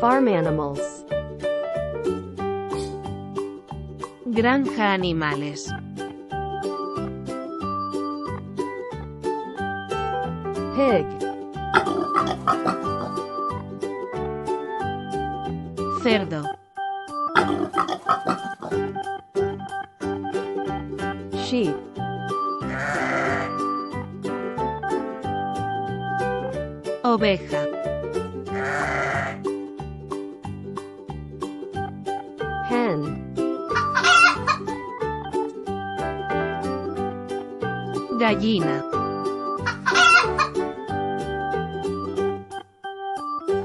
Farm animals. Granja animales. Pig. Cerdo. Sheep. Oveja. Hen. Gallina.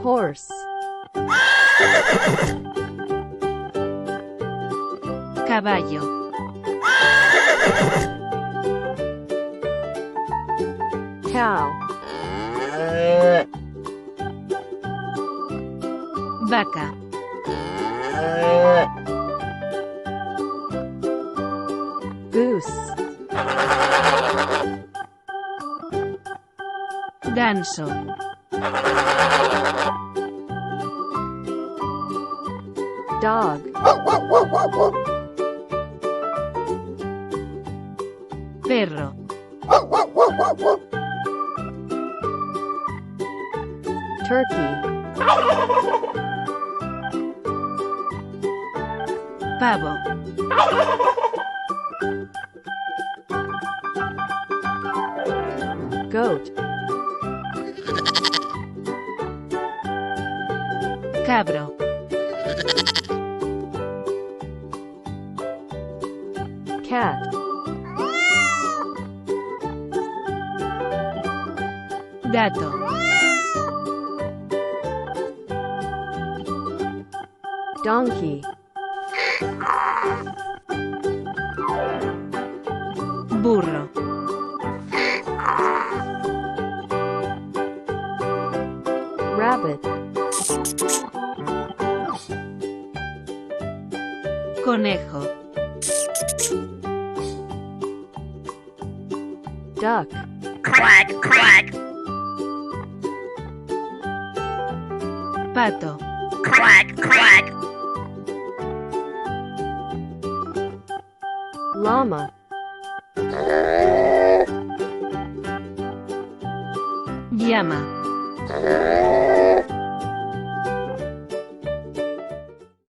Horse. Caballo. Cow. Vaca. Goose. Ganso. Dog. Perro. Turkey. Pavo. Goat. Cabro. Cat. Gato. Donkey. Burro. Rabbit. Conejo. Duck. Quack, quack, Pato. quack, quack. Llama. Llama.